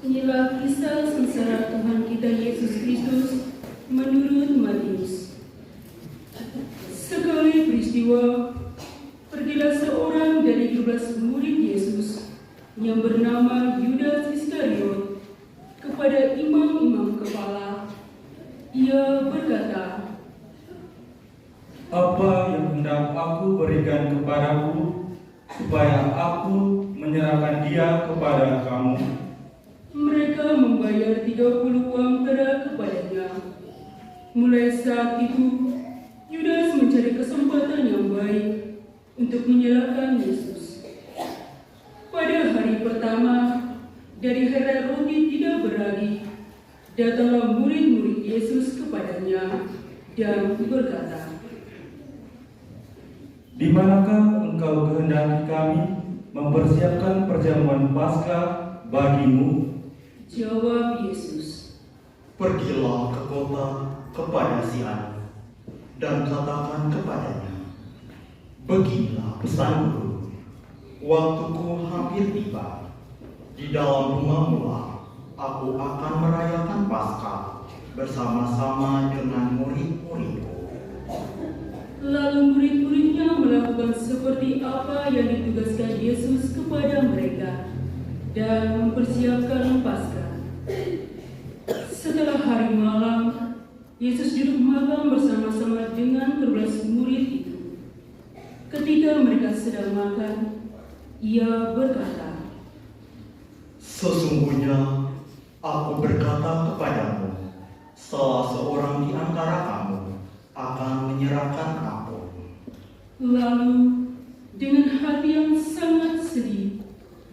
Inilah kisah sengsara Tuhan kita Yesus Kristus menurut Matius. Sekali peristiwa, pergilah seorang dari 12 murid Yesus yang bernama Yudas Iskariot kepada imam-imam kepala. Ia berkata, "Apa yang hendak aku berikan kepadamu, supaya aku menyerahkan dia kepada kamu?" Mereka membayar 30 uang perak kepadanya. Mulai saat itu, Yudas mencari kesempatan yang baik untuk menyalahkan Yesus. Pada hari pertama, dari hari roti tidak beragi, datanglah murid-murid Yesus kepadanya dan berkata, "Di manakah engkau kehendaki kami mempersiapkan perjamuan Paskah bagimu?" Jawab Yesus, "Pergilah ke kota kepada si anak dan katakan kepadanya, beginilah pesan Guru, waktuku hampir tiba. Di dalam rumahmu lah aku akan merayakan Paskah bersama-sama dengan murid-muridku." Lalu murid-muridnya melakukan seperti apa yang ditugaskan Yesus kepada mereka dan mempersiapkan Paskah. Setelah hari malam, Yesus duduk makan bersama-sama dengan 12 murid itu. Ketika mereka sedang makan, Ia berkata, "Sesungguhnya aku berkata kepadamu, salah seorang di antara kamu akan menyerahkan aku." Lalu dengan hati yang sangat sedih,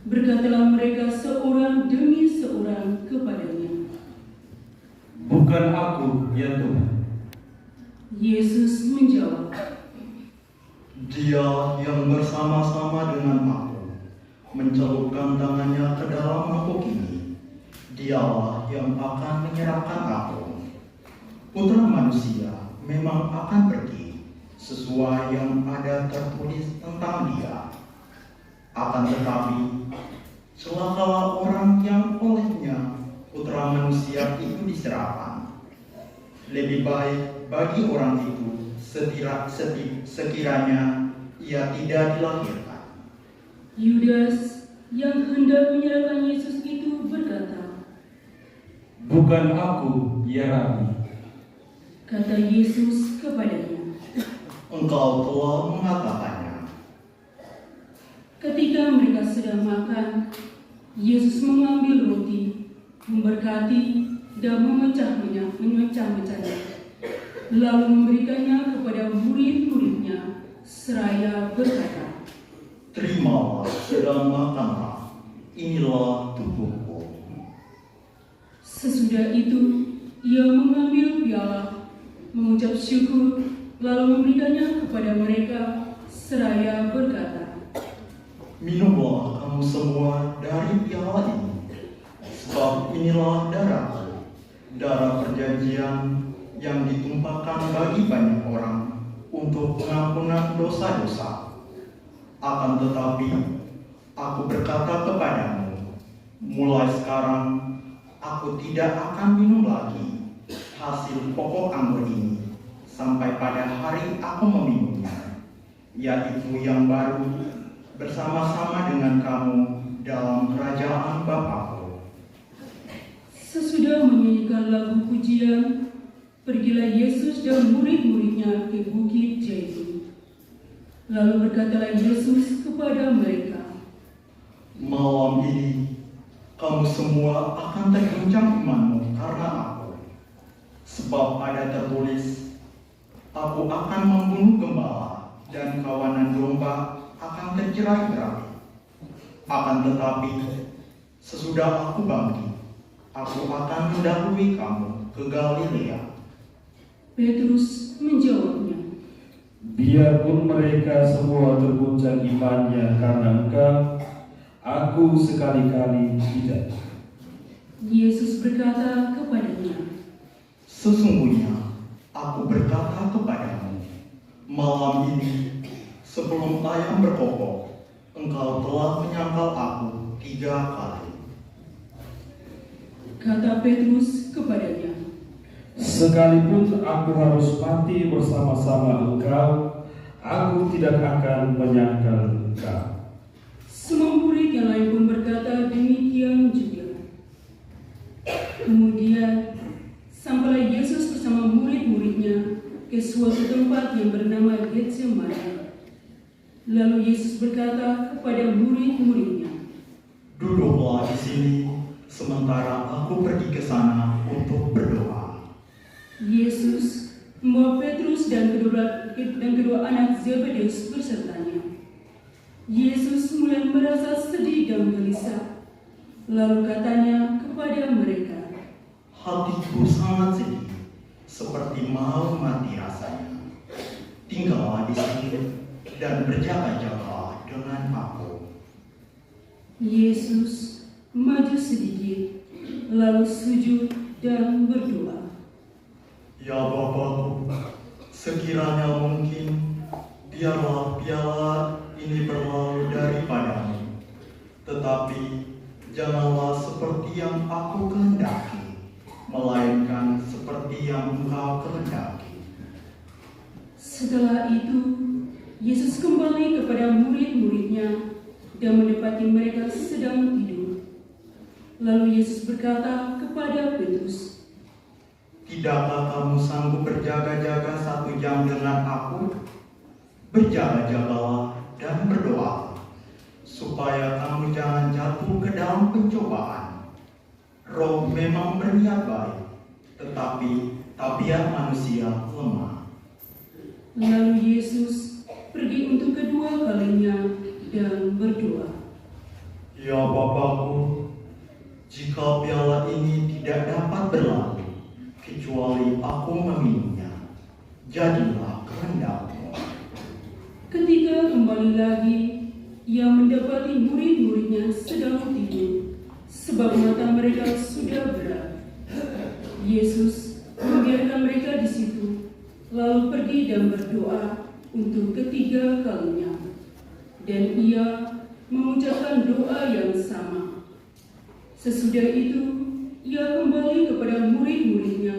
berkatalah mereka seorang demi seorang kepadanya, "Bukan aku, ya Tuhan." Yesus menjawab, "Dia yang bersama-sama dengan aku mencelupkan tangannya ke dalam mangkuk ini, dialah yang akan menyerahkan aku. Putra manusia memang akan pergi sesuai yang ada tertulis tentang dia. Akan tetapi, celakalah orang yang olehnya Putra manusia itu diserahkan. Lebih baik bagi orang itu sekiranya ia tidak dilahirkan." Yudas yang hendak menyerahkan Yesus itu berkata, "Bukan aku, ya Rabi." Kata Yesus kepadanya, "Engkau telah mengatakannya." ketika mereka sedang makan, Yesus mengambil roti, memberkati dan memecah-mecahnya, lalu memberikannya kepada murid-muridnya, seraya berkata, "Terimalah dan makanlah, inilah tubuhku." Sesudah itu, Ia mengambil piala, mengucap syukur, lalu memberikannya kepada mereka, seraya berkata, "Minumlah kamu semua dari piala ini, sebab inilah darahku, darah perjanjian yang ditumpahkan bagi banyak orang untuk pengampunan dosa-dosa. Akan tetapi, aku berkata kepadamu, mulai sekarang aku tidak akan minum lagi hasil pokok anggur ini sampai pada hari aku meminumnya, yaitu yang baru bersama-sama dengan kamu dalam kerajaan Bapa-Ku." Sesudah menyanyikan lagu pujian, pergilah Yesus dan murid-muridnya ke Bukit Zaitun. Lalu berkatalah Yesus kepada mereka, "Malam ini kamu semua akan terguncang imanmu karena aku. Sebab ada tertulis, aku akan membunuh gembala dan kawanan domba akan tercerai-berai. Akan tetapi, sesudah aku bangkit, aku akan mendahului kamu ke Galilea." Petrus menjawabnya, "Biarpun mereka semua terguncang imannya karena Engkau, aku sekali-kali tidak." Yesus berkata kepadanya, Malam ini, sebelum ayam berkokok, engkau telah menyangkal aku 3 kali. Kata Petrus kepadanya, Sekalipun aku harus mati bersama-sama engkau, aku tidak akan menyangkal engkau. semua murid yang lain pun berkata demikian juga. Kemudian, sampailah Yesus bersama murid-muridnya ke suatu tempat yang bernama Getsemani. Lalu Yesus berkata kepada murid-muridnya, Duduklah di sini, sementara aku pergi ke sana untuk berdoa. Yesus membawa Petrus dan kedua anak Zebedeus bersertanya. Yesus mulai merasa sedih dan gelisah. Lalu katanya kepada mereka, Hatiku sangat sedih, seperti mau mati rasanya. Tinggallah di sini dan berjaga-jaga dengan aku. Yesus maju sedikit, lalu sujud dan berdoa. Ya Bapakku, sekiranya mungkin, biarlah piala ini berlalu daripadamu. Tetapi janganlah seperti yang aku kehendaki, melainkan seperti yang engkau kehendaki. Setelah itu, Yesus kembali kepada murid-muridnya dan mendapati mereka sedang tidur. Lalu Yesus berkata kepada Petrus, Tidakkah kamu sanggup berjaga-jaga 1 jam dengan aku? Berjaga-jagalah dan berdoalah, supaya kamu jangan jatuh ke dalam pencobaan. Roh memang berniat baik, tetapi tabiat manusia lemah. Lalu Yesus pergi untuk kedua kalinya dan berdoa. Ya Bapakku, jika piala ini tidak dapat berlalu, kecuali aku meminumnya, jadilah kehendakmu. Ketika kembali lagi, ia mendapati murid-muridnya sedang tidur, sebab mata mereka sudah berat. Yesus membiarkan mereka di situ, lalu pergi dan berdoa untuk ketiga kalinya. Dan ia mengucapkan doa yang sama. Sesudah itu, ia kembali kepada murid-muridnya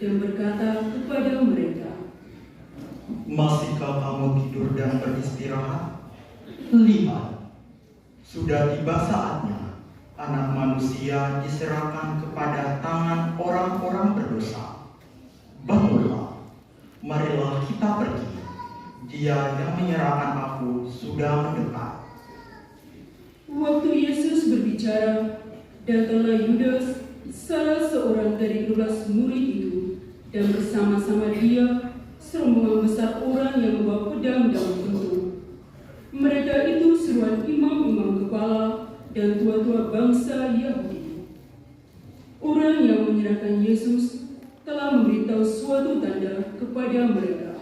dan berkata kepada mereka, Masihkah kamu tidur dan beristirahat? Lihat, sudah tiba saatnya Anak Manusia diserahkan kepada tangan orang-orang berdosa. Bangunlah, marilah kita pergi. Dia yang menyerahkan aku sudah mendekat. Waktu Yesus berbicara, datanglah Yudas, salah seorang dari 12 murid itu, dan bersama-sama dia serombongan besar orang yang membawa pedang dan gunung. Mereka itu seruan imam-imam kepala dan tua-tua bangsa Yahudi. Orang yang menyerahkan Yesus telah memberitahu suatu tanda kepada mereka.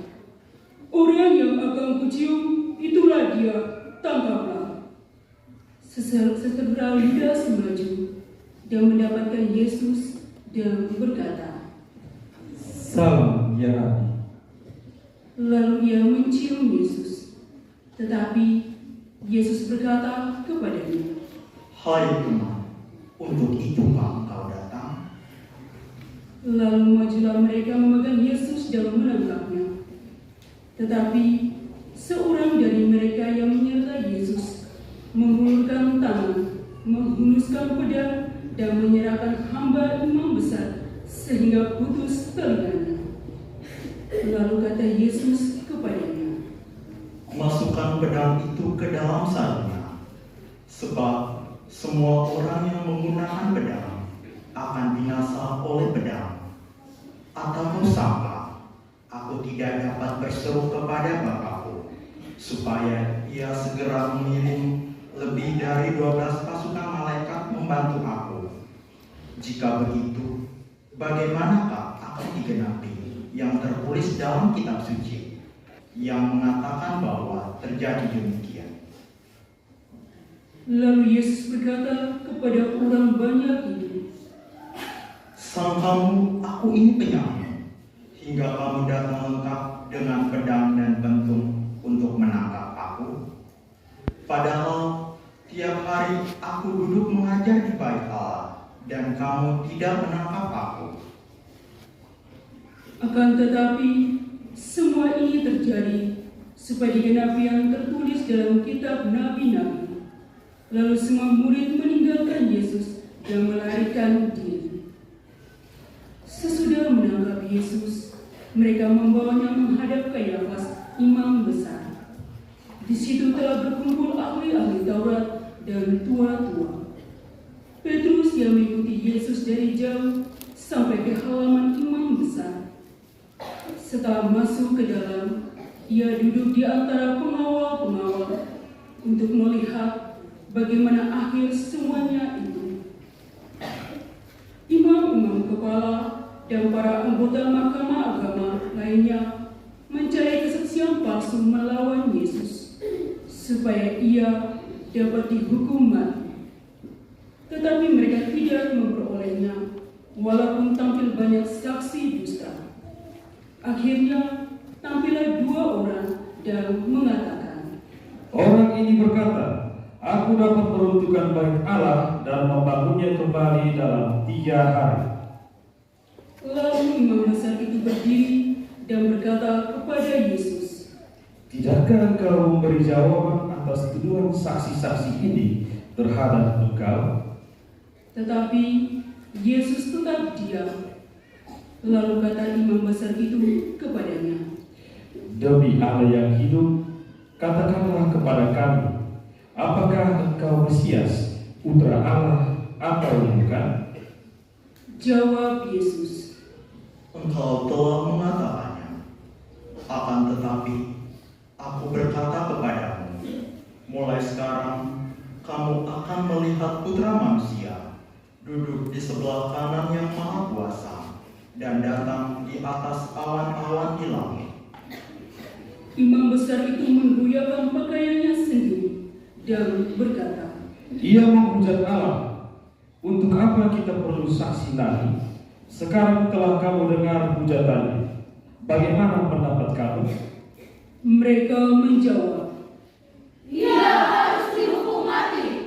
Orang yang akan kucium, itulah dia, tangkaplah. Segera Yudas maju dan mendapatkan Yesus dan berkata, Salam ya Rabi. Lalu ia mencium Yesus. Tetapi Yesus berkata kepadanya, Hai teman, untuk itukah engkau datang? Lalu majulah mereka memegang Yesus dan menangkapnya. Tetapi seorang dari mereka yang menyertai Yesus menghulurkan tangan, menghunuskan pedang dan menyerahkan hamba imam besar sehingga putus telinganya. Lalu kata Yesus kepadanya, Masukkan pedang itu ke dalam sarungnya, sebab semua orang yang menggunakan pedang akan binasa oleh pedang. Atau kau sangka aku tidak dapat berseru kepada Bapakku, supaya ia segera mengirim lebih dari 12 pasukan malaikat membantu aku? Jika begitu, bagaimanakah akan digenapi yang tertulis dalam kitab suci yang mengatakan bahwa terjadi demikian? Lalu Yesus berkata kepada orang banyak itu, Sangkamu aku ini penyamun, hingga kamu datang lengkap dengan pedang dan pentung untuk menangkap aku? Padahal tiap hari aku duduk mengajar di bait Allah, dan kamu tidak menangkap aku. Akan tetapi, semua ini terjadi supaya digenapi yang tertulis dalam kitab nabi-nabi. Lalu semua murid meninggalkan Yesus dan melarikan diri. Sesudah menangkap Yesus, mereka membawanya menghadap Kayafas, imam besar. Di situ telah berkumpul ahli-ahli Taurat dan tua-tua. Petrus yang mengikuti Yesus dari jauh sampai ke halaman imam besar. Setelah masuk ke dalam, ia duduk di antara pengawal-pengawal untuk melihat bagaimana akhir semuanya itu. Imam-imam kepala dan para anggota mahkamah agama lainnya mencari kesaksian palsu melawan Yesus, supaya ia dapat dihukum mati. Tetapi mereka tidak memperolehnya, walaupun tampil banyak saksi dusta. Akhirnya tampillah dua orang dan mengatakan, Orang ini berkata, aku dapat meruntuhkan bait Allah dan membangunnya kembali dalam 3 hari. Lalu imam besar itu berdiri dan berkata kepada Yesus, Tidakkah engkau memberi jawaban atas tuduhan saksi-saksi ini terhadap engkau? Tetapi Yesus tetap diam. Lalu kata imam besar itu kepadanya, Demi Allah yang hidup, katakanlah kepada kami, apakah engkau Mesias, putra Allah atau bukan? Jawab Yesus, Engkau telah mengatakannya. Akan tetapi, aku berkata kepadamu, mulai sekarang kamu akan melihat Putra Manusia duduk di sebelah kanan yang Maha Kuasa dan datang di atas awan-awan di langit. imam besar itu menggoyahkan pakaiannya sendiri dan berkata, Ia menghujat Allah. Untuk apa kita perlu saksi lagi? Sekarang telah kamu dengar hujatannya. Bagaimana pendapat kamu? Mereka menjawab, Ia harus dihukum mati.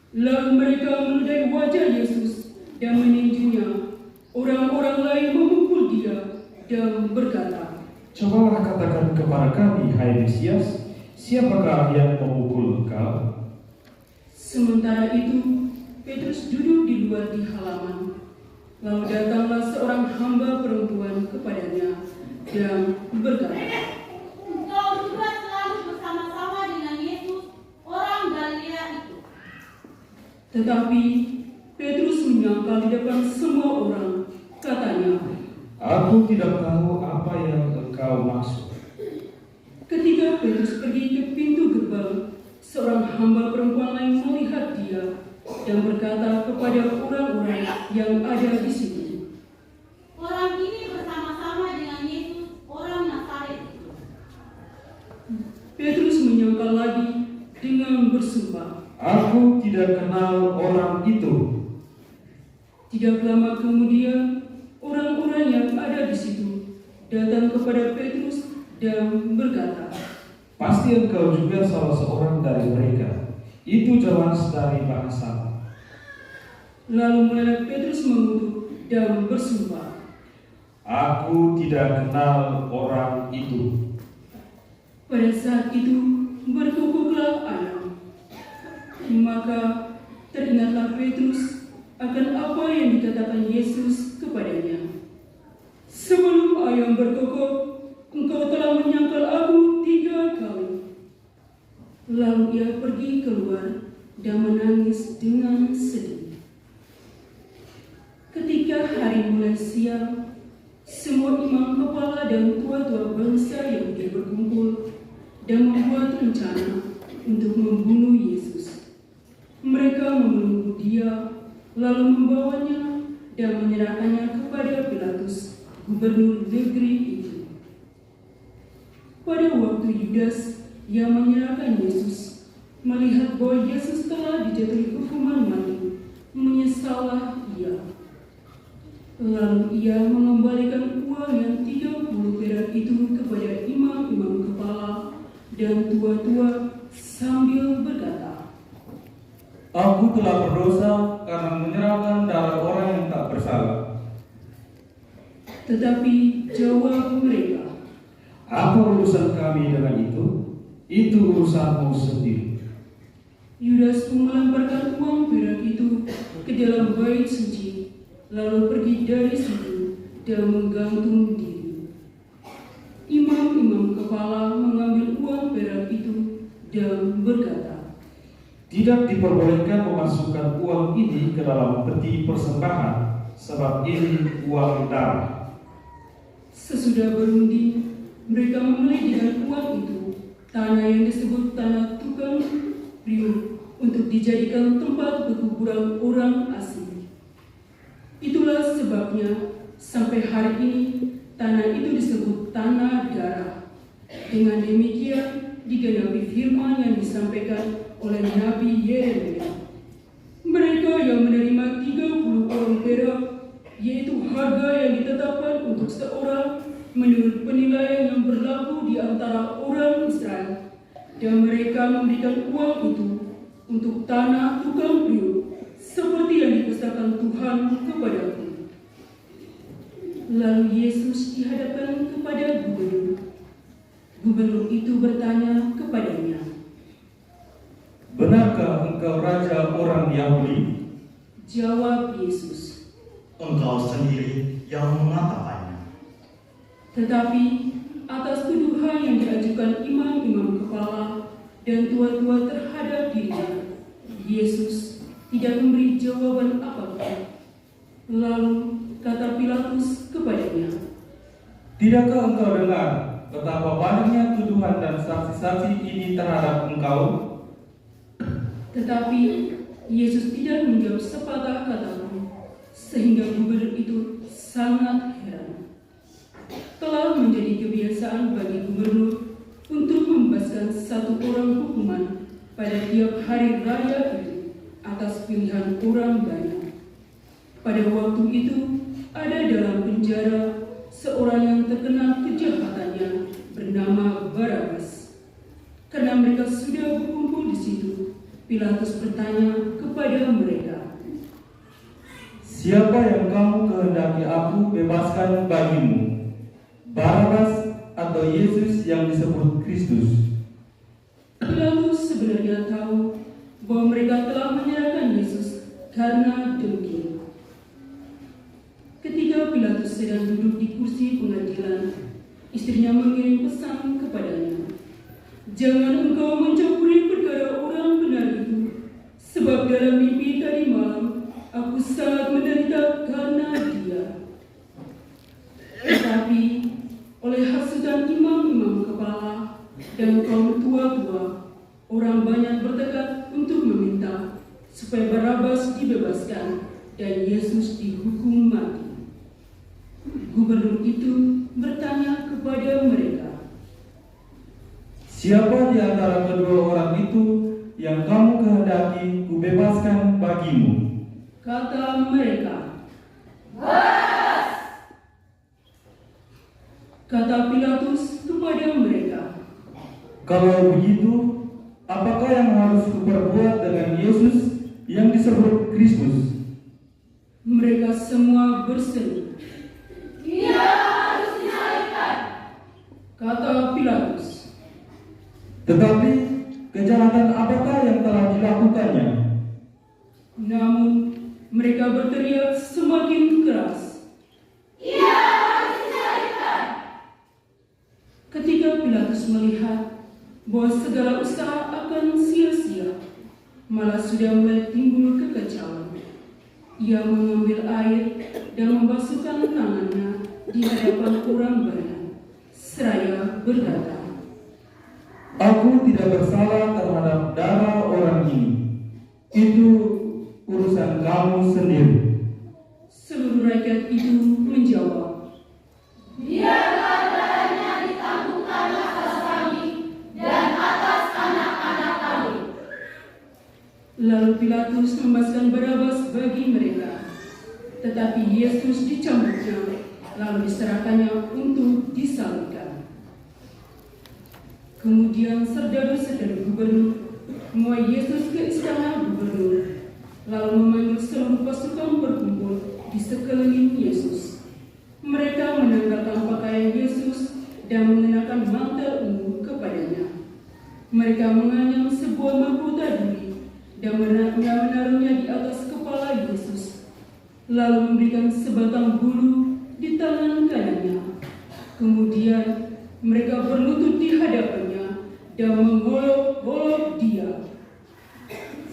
lalu mereka meludahi wajah Yesus dan meninjunya. Orang-orang lain memukul dia dan berkata, Cobalah katakan kepada kami, hai Mesias, siapakah yang memukul engkau? Sementara itu, Petrus duduk di luar di halaman. Lalu datanglah seorang hamba perempuan kepadanya dan berkata, Engkau juga selalu bersama-sama dengan Yesus, orang Galilea itu. tetapi Petrus menyangkal di depan semua orang. Katanya, Aku tidak tahu apa yang engkau maksud. ketika Petrus pergi ke pintu gerbang, seorang hamba perempuan lain melihat dia dan berkata kepada orang-orang yang ada di situ, Orang ini bersama-sama dengan Yesus, orang Nazaret itu. Petrus menyangkal lagi dengan bersumpah. Aku tidak kenal orang itu. Tidak lama kemudian, orang-orang yang ada di situ datang kepada Petrus dan berkata, Pasti engkau juga salah seorang dari mereka. Itu jelas dari bahasa. lalu mendadak Petrus mengutuk dan bersumpah, Aku tidak kenal orang itu. pada saat itu berkukuklah ayam. Maka teringatlah Petrus akan apa yang dikatakan Yesus kepadanya. Sebelum ayam berkokok, engkau telah menyangkal aku 3 kali. Lalu ia pergi keluar dan menangis dengan sedih. Ketika hari mulai siang, semua imam kepala dan tua-tua bangsa Yahudi berkumpul dan membuat rencana untuk membunuh Yesus. Mereka membelenggu dia, lalu membawanya dan menyerahkannya kepada Pilatus, gubernur negeri itu. Pada waktu Yudas yang menyerahkan Yesus melihat bahwa Yesus telah dijatuhi hukuman mati, menyesallah ia. Lalu ia mengembalikan uang yang 30 perak itu kepada imam-imam kepala dan tua-tua sambil berkata, Aku telah berdosa karena menyerahkan darah orang yang tak bersalah. Tetapi jawab mereka, Apa urusan kami dengan itu? Itu urusanmu sendiri. Yudas melemparkan uang perak itu ke dalam bait suci, lalu pergi dari situ dan menggantung diri. Imam-imam kepala mengambil uang perak itu dan berkata, Tidak diperbolehkan memasukkan uang ini ke dalam peti persembahan, sebab ini uang darah. Sesudah berunding, mereka membeli dengan uang itu tanah yang disebut tanah tukang riuh untuk dijadikan tempat berkuburan orang asing. Itulah sebabnya sampai hari ini tanah itu disebut tanah darah. Dengan demikian digenapi firman yang disampaikan oleh Nabi Yeremia. Mereka yang menerima 30 uang perak, yaitu harga yang ditetapkan untuk seorang menurut penilaian yang berlaku di antara orang Israel, dan mereka memberikan uang itu untuk tanah tukang riuh, seperti yang dipesankan Tuhan kepadaku. Lalu Yesus dihadapkan kepada gubernur. Gubernur itu bertanya kepadanya, Benarkah engkau raja orang Yahudi? Jawab Yesus, Engkau sendiri yang mengatakannya. tetapi atas tuduhan yang diajukan imam-imam kepala dan tua-tua terhadap dirinya, Yesus tidak memberi jawaban apapun. Lalu kata Pilatus kepadanya, Tidakkah engkau dengar betapa banyaknya tuduhan dan saksi-saksi ini terhadap engkau? Tetapi Yesus tidak menjawab sepatah kata pun, sehingga gubernur itu sangat heran. Telah menjadi kebiasaan bagi gubernur untuk membebaskan satu orang hukuman pada tiap hari raya itu atas pilihan orang banyak. Pada waktu itu ada dalam penjara seorang yang terkenal kejahatannya bernama Barabas. Karena mereka sudah berkumpul di situ, Pilatus bertanya kepada mereka, Siapa yang kamu kehendaki aku bebaskan bagimu? Barabas atau Yesus yang disebut Kristus? Pilatus sebenarnya tahu bahwa mereka telah menyerahkan Yesus karena dengki. Ketika Pilatus sedang duduk di kursi pengadilan, istrinya mengirim pesan kepadanya, Jangan engkau mencampuri perkara orang benar itu, sebab dalam mimpi tadi malam aku sangat menderita karena dia. Tetapi oleh hasutan imam-imam kepala dan kaum tua-tua, orang banyak bertekad untuk meminta supaya Barabas dibebaskan dan Yesus dihukum mati. Gubernur itu bertanya kepada mereka, Siapa di antara kedua orang itu yang kamu kehendaki kubebaskan bagimu? Kata mereka, kata Pilatus kepada mereka, Kalau begitu, apakah yang harus kuperbuat dengan Yesus yang disebut Kristus? Mereka semua berseru, Dia harus disalibkan. kata Pilatus. Tetapi kejahatan apakah yang telah dilakukannya? Namun mereka berteriak semakin keras, Dia harus disalibkan. ketika Pilatus melihat bahwa segala usaha akan sia-sia, malah sudah mulai timbul kekacauan, ia mengambil air dan membasuhkan tangannya di hadapan orang banyak, seraya berkata, Aku tidak bersalah terhadap darah orang ini. Itu urusan kamu sendiri. Seluruh rakyat itu menjawab, Biarlah darahnya ditangguhkan atas kami dan atas anak-anak kami. Lalu Pilatus membebaskan Barabas bagi mereka. tetapi Yesus dicambuknya, lalu diserahkannya untuk disalibkan. Kemudian serdadu-serdadu gubernur membawa Yesus ke istana gubernur, lalu memanggil seluruh pasukan berkumpul di sekeliling Yesus. Mereka menanggalkan pakaian Yesus dan mengenakan mantel ungu kepadanya. Mereka menganyam sebuah mahkota duri dan menaruhnya di atas kepala Yesus, lalu memberikan sebatang bulu di tangan kanannya. Kemudian mereka berlutut di hadapannya dan menggolok-golok dia.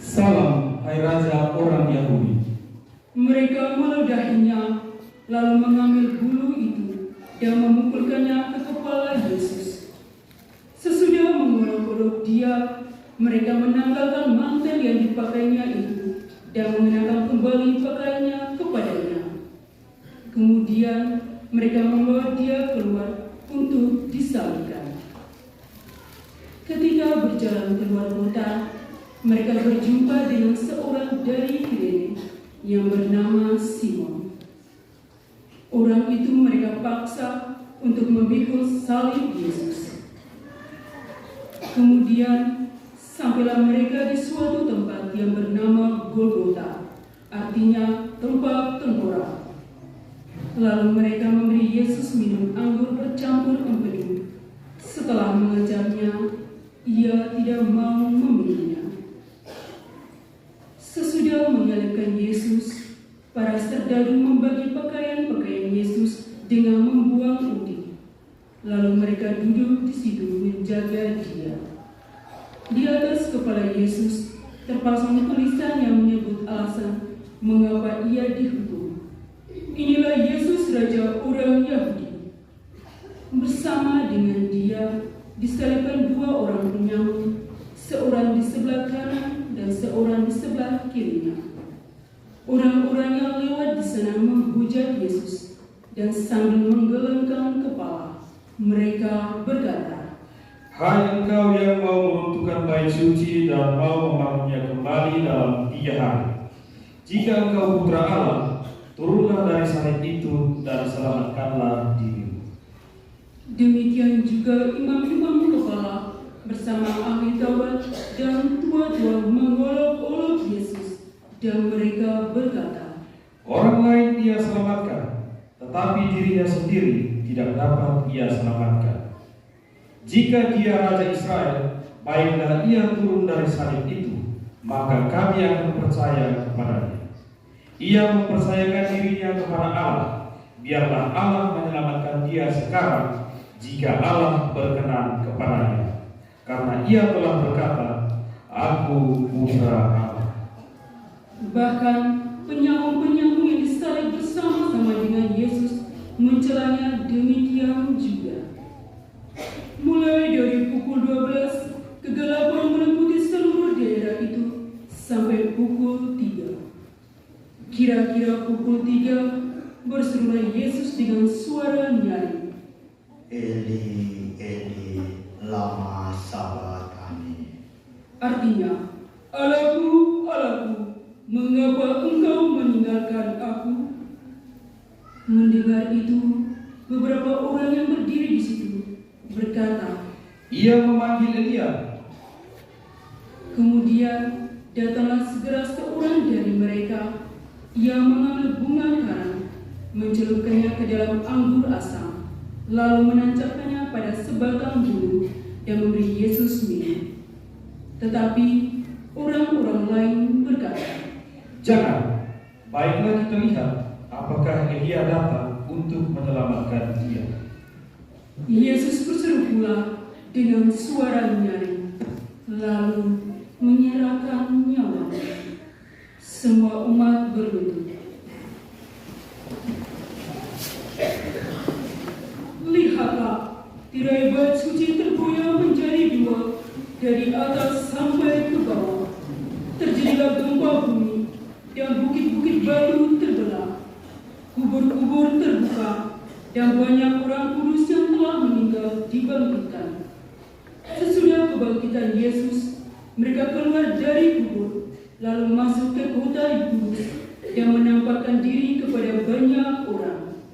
Salam, hai Raja orang Yahudi. Mereka meludahinya, lalu mengambil bulu itu dan memukulkannya ke kepala Yesus. Sesudah menggolok-golok dia, mereka menanggalkan mantel yang dipakainya itu dan mengenakan kembali pakaiannya kepadanya. Kemudian mereka membawa dia keluar untuk disalibkan. Ketika berjalan keluar kota, mereka berjumpa dengan seorang dari Kirene yang bernama Simon. Orang itu mereka paksa untuk memikul salib Yesus. Kemudian sampailah mereka di suatu tempat yang bernama Golgota, artinya tempat tengkorak. Lalu mereka memberi Yesus minum anggur bercampur empedu. Setelah mengajarnya, ia tidak mau meminumnya. Sesudah menyalibkan Yesus, para serdadu membagi pakaian-pakaian Yesus dengan membuang undi. Lalu mereka duduk di situ menjaga dia. Di atas kepala Yesus terpasang tulisan yang menyebut alasan mengapa ia dihukum. Inilah Yesus, Raja orang Yahudi. Bersama dengan dia disalibkan dua orang penyamun, seorang di sebelah kanan dan seorang di sebelah kirinya. Orang-orang yang lewat di sana menghujat Yesus dan sambil menggelengkan kepala, mereka berkata, Hai engkau yang mau meruntuhkan bait suci dan mau membangunnya kembali dalam 3 hari. Jika engkau putra Allah, turunlah dari salib itu dan selamatkanlah dirimu. Demikian juga imam-imam kepala bersama ahli Taurat dan tua-tua menggolok-golok Yesus, dan mereka berkata, Orang lain ia selamatkan, tetapi dirinya sendiri tidak dapat ia selamatkan. Jika dia Raja Israel, baiklah ia turun dari salib itu, maka kami akan percaya kepadanya. Ia mempercayakan dirinya kepada Allah. Biarlah Allah menyelamatkan dia sekarang, jika Allah berkenan kepadanya. Karena ia telah berkata, Aku putra Allah. Bahkan penyamun-penyamun yang disalib bersama-sama dengan Yesus mencelanya demikian juga. Mulai dari pukul 12, kegelapan meliputi seluruh daerah itu sampai pukul 3. Kira-kira pukul 3, berserulah Yesus dengan suara nyaring, Eli, Eli, lama sabachthani. artinya, Allahku, Allahku, mengapa engkau meninggalkan aku? Mendengar itu, beberapa orang yang berdiri di situ berkata, Ia memanggil Elia. Kemudian datanglah segera seorang dari mereka. Ia mengambil bunga karang, mencelupkannya ke dalam anggur asam, lalu menancapkannya pada sebatang bulu dan memberi Yesus minum. Tetapi orang-orang lain berkata, Jangan, baiklah kita lihat apakah Elia datang untuk menyelamatkan dia. Yesus berseru pula dengan suara nyaring, lalu menyerahkan nyawanya. Semua umat berlutut. Lihatlah, tirai bait suci tergoyang menjadi 2 dari atas sampai ke bawah. Terjadilah gempa bumi dan bukit-bukit batu terbelah. Kubur-kubur terbuka dan banyak orang kudus yang telah meninggal dibangkitkan. Sesudah kebangkitan Yesus, mereka keluar dari kubur, lalu masuk ke kota Kudus dan menampakkan diri kepada banyak orang.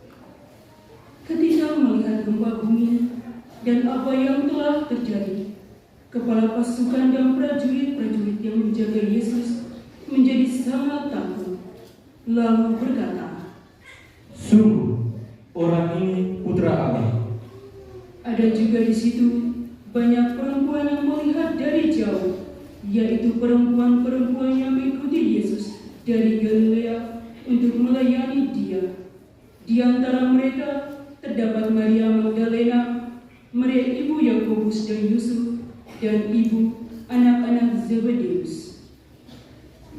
Ketika melihat gempa bumi dan apa yang telah terjadi, kepala pasukan dan prajurit-prajurit yang menjaga Yesus menjadi sangat takut, lalu berkata, "Sungguh, orang ini putra Allah." Ada juga di situ banyak perempuan yang melihat dari jauh, yaitu perempuan-perempuan yang mengikuti Yesus dari Galilea untuk melayani Dia. Di antara mereka terdapat Maria Magdalena, Maria ibu Yakobus dan Yusuf, dan ibu anak-anak Zebedeus.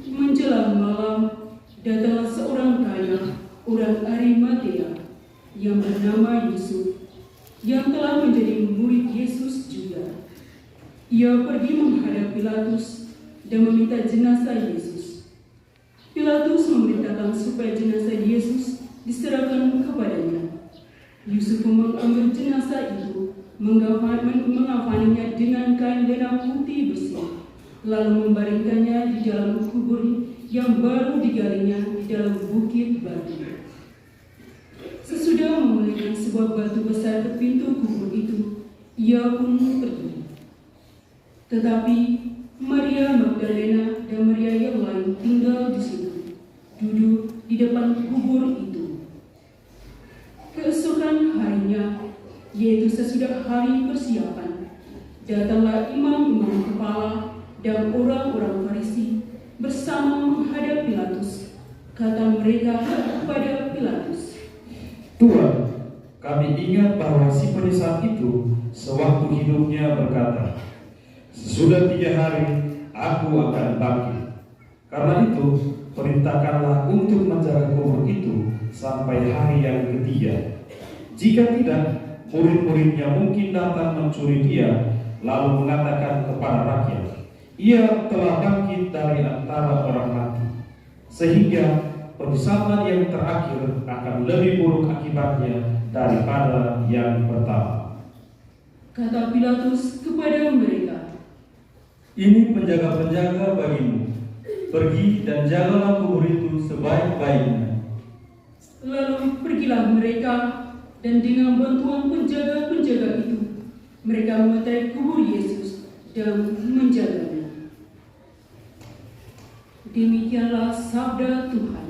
Menjelang malam, datanglah seorang kaya, orang Arimatea, yang bernama Yusuf, yang telah menjadi murid Yesus juga. Ia pergi menghadap Pilatus dan meminta jenazah Yesus. Pilatus memerintahkan supaya jenazah Yesus diserahkan kepadanya. Yusuf mengambil jenazah itu, mengafaninya dengan kain lena putih bersih, lalu membaringkannya di dalam kubur yang baru digalinya di dalam bukit batu. Sesudah memulihkan sebuah batu besar ke pintu kubur itu, ia pun pergi. Tetapi Maria Magdalena dan Maria yang lain tinggal di situ, duduk di depan kubur itu. Keesokan harinya, yaitu sesudah hari persiapan, datanglah imam-imam kepala dan orang-orang Farisi bersama menghadap Pilatus. Kata mereka kepada Pilatus, "Tuhan, kami ingat bahwa si penyesat itu sewaktu hidupnya berkata, 'Sesudah 3 hari aku akan bangkit.' Karena itu, perintahkanlah untuk menjaga kubur itu sampai hari yang ketiga. Jika tidak, murid-muridnya mungkin datang mencuri dia, lalu mengatakan kepada rakyat, 'Ia telah bangkit dari antara orang mati.' Sehingga penyesalan yang terakhir akan lebih buruk akibatnya daripada yang pertama." kata Pilatus kepada mereka, Ini penjaga-penjaga bagimu. Pergi dan jagalah kubur itu sebaik-baiknya. Lalu pergilah mereka, dan dengan bantuan penjaga-penjaga itu, mereka memetai kubur Yesus dan menjaganya. Demikianlah sabda Tuhan.